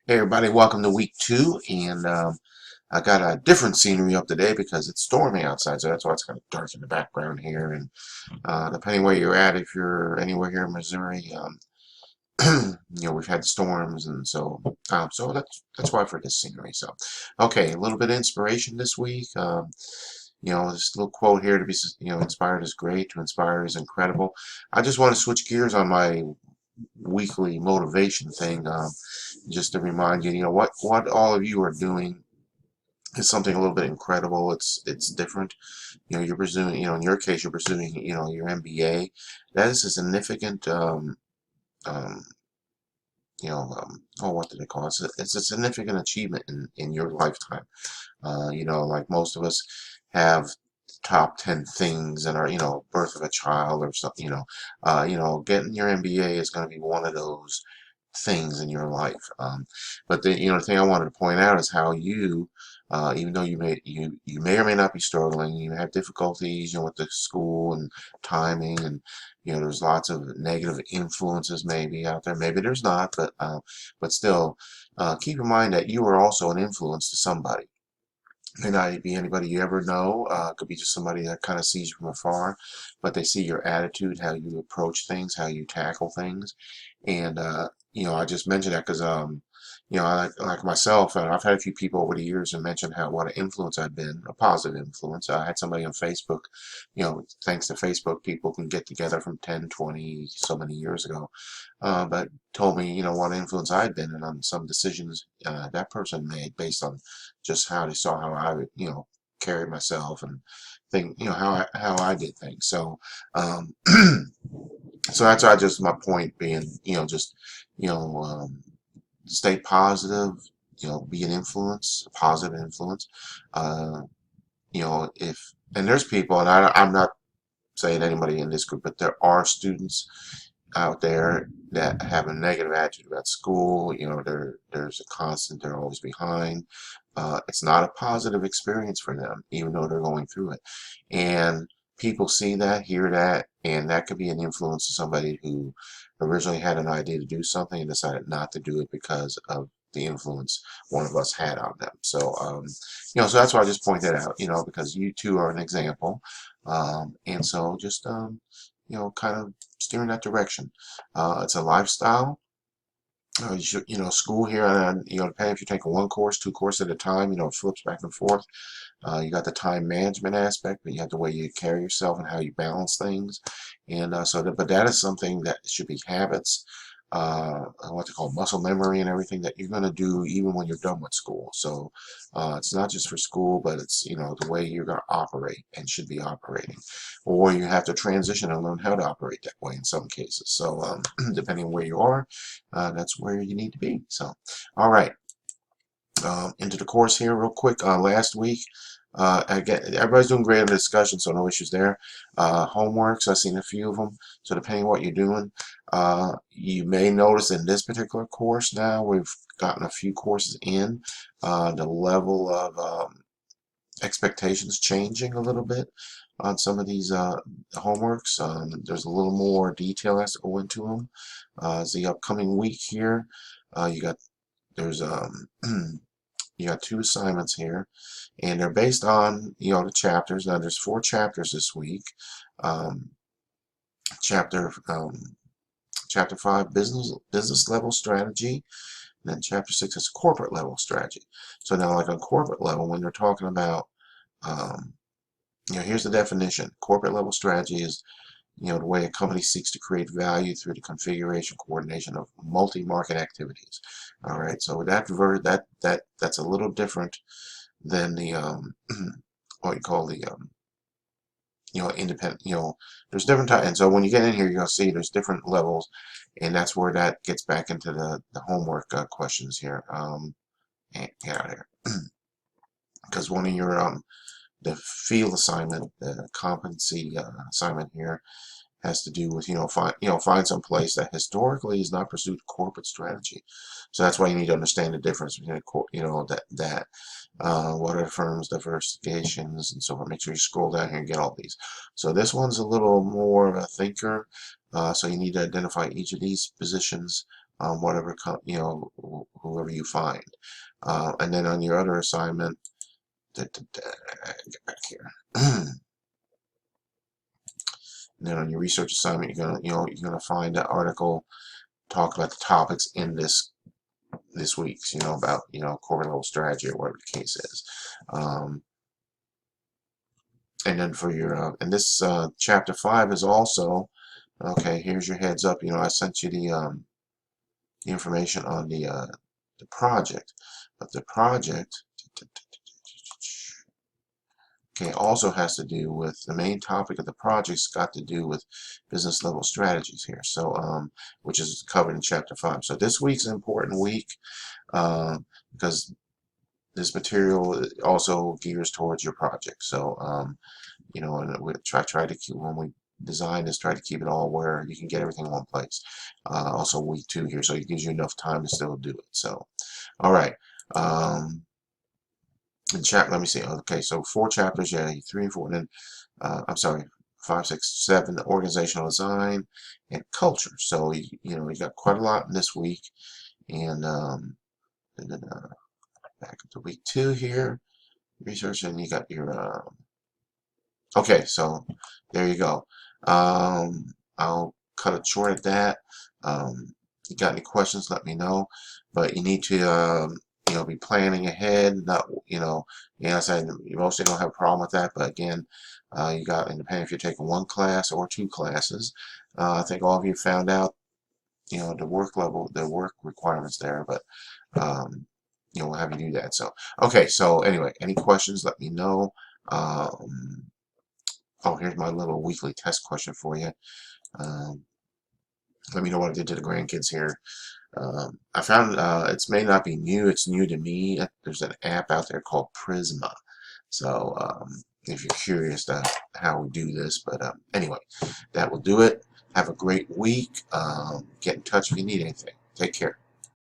Hey everybody, welcome to week 2, and I got a different scenery up today because it's stormy outside, so that's why it's kind of dark in the background here. And depending where you're at, if you're anywhere here in Missouri, we've had storms, and so that's why for this scenery. So, okay, a little bit of inspiration this week. This little quote here to be, inspired is great, to inspire is incredible. I just want to switch gears on my weekly motivation thing, just to remind you, what all of you are doing is something a little bit incredible. It's different. You're pursuing, in your case, you're pursuing, your MBA. That is a significant, um, what do they call it? It's a significant achievement in your lifetime. Like most of us have top 10 things in our, birth of a child or something, getting your MBA is going to be one of those things in your life. But the thing I wanted to point out is how you, even though you may or may not be struggling, you have difficulties, with the school and timing, and there's lots of negative influences maybe out there. Maybe there's not, but still, keep in mind that you are also an influence to somebody. May not be anybody you ever know. Could be just somebody that kind of sees you from afar, but they see your attitude, how you approach things, how you tackle things. And I just mentioned that because like myself, I've had a few people over the years and mentioned what an influence I've been, a positive influence. I had somebody on Facebook, thanks to Facebook, people can get together from 10, 20, so many years ago, but told me, what influence I'd been and on some decisions that person made based on just how they saw how I, carried myself and think, how I did things. So, so that's why just my point being, just, you know, um, stay positive, be an influence, a positive influence. Uh, if, and there's people, and I'm not saying anybody in this group, but there are students out there that have a negative attitude about school. There's a constant, they're always behind. It's not a positive experience for them, even though they're going through it. And people see that, hear that, and that could be an influence to somebody who originally had an idea to do something and decided not to do it because of the influence one of us had on them. So that's why I just point that out, because you two are an example. And so just, kind of steer in that direction. It's a lifestyle. School here, and depending if you're taking one course, two courses at a time, it flips back and forth. You got the time management aspect, but you have the way you carry yourself and how you balance things. And but that is something that should be habits, what they call muscle memory and everything that you're going to do even when you're done with school. So it's not just for school, but it's, the way you're going to operate and should be operating. Or you have to transition and learn how to operate that way in some cases. So depending on where you are, that's where you need to be. So, all right. Into the course here real quick. Last week, again, everybody's doing great in the discussion, so no issues there. Homeworks, I've seen a few of them, so depending on what you're doing, you may notice in this particular course now, we've gotten a few courses in, the level of expectations changing a little bit on some of these homeworks. There's a little more detail has to go into them. As the upcoming week here, you got there's you got two assignments here, and they're based on the chapters. Now there's 4 chapters this week. Um, chapter chapter 5, business level strategy, and then chapter 6 is corporate level strategy. So now, like on corporate level, when they're talking about um, here's the definition. Corporate level strategy is the way a company seeks to create value through the configuration coordination of multi-market activities. All right, so that's a little different than the what you call the independent. There's different types, and so when you get in here, you're gonna see there's different levels, and that's where that gets back into the homework questions here. Get out of here, because one of your the field assignment, the competency assignment here has to do with find some place that historically has not pursued corporate strategy. So that's why you need to understand the difference between what are the firm's diversifications and so on. Make sure you scroll down here and get all these. So this one's a little more of a thinker. So you need to identify each of these positions whatever whoever you find. And then on your other assignment, get back here. And then on your research assignment, you're gonna find an article talk about the topics in this week's, about corporate level strategy or whatever the case is. And then for your and this chapter 5 is also okay. Here's your heads up. I sent you the information on the project, but the project also has to do with the main topic of the project's got to do with business level strategies here. So which is covered in chapter 5. So this week's an important week because this material also gears towards your project. So and we try to keep, when we design this, try to keep it all where you can get everything in one place. Also week 2 here, so it gives you enough time to still do it. So all right. Let me see. Okay, so 4 chapters, yeah, 3 and 4, and then I'm sorry, 5, 6, 7, organizational design and culture. So you got quite a lot in this week, and then back up to week 2 here, research, and you got your okay. So there you go. I'll cut it short at that. You got any questions? Let me know. But you need to be planning ahead. Not I said you mostly don't have a problem with that, but again, you got, independent if you're taking 1 class or 2 classes. I think all of you found out the work level, the work requirements there, but we'll have you do that. So okay, so anyway, any questions, let me know. Oh, here's my little weekly test question for you. Let me know what I did to the grandkids here. I found it may not be new. It's new to me. There's an app out there called Prisma. So if you're curious to how we do this, but anyway, that will do it. Have a great week. Get in touch if you need anything. Take care.